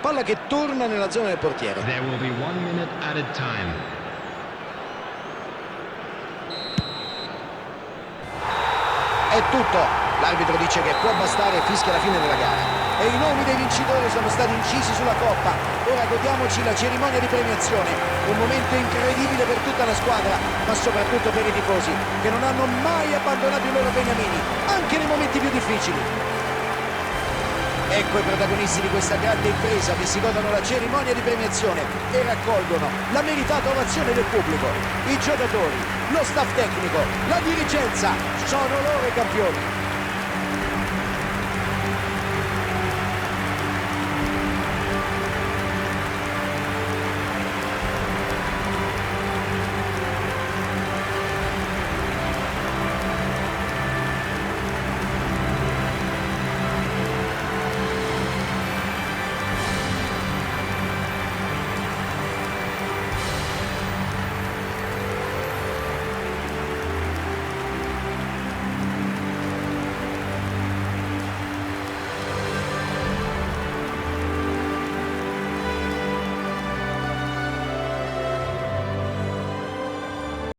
Palla che torna nella zona del portiere. There will be 1 minute added time. È tutto. L'arbitro dice che può bastare e fischia la fine della gara. E i nomi dei vincitori sono stati incisi sulla coppa. Ora godiamoci la cerimonia di premiazione. Un momento incredibile per tutta la squadra, ma soprattutto per i tifosi, che non hanno mai abbandonato i loro beniamini, anche nei momenti più difficili. Ecco i protagonisti di questa grande impresa che si godono la cerimonia di premiazione e raccolgono la meritata ovazione del pubblico. I giocatori, lo staff tecnico, la dirigenza, sono loro i campioni.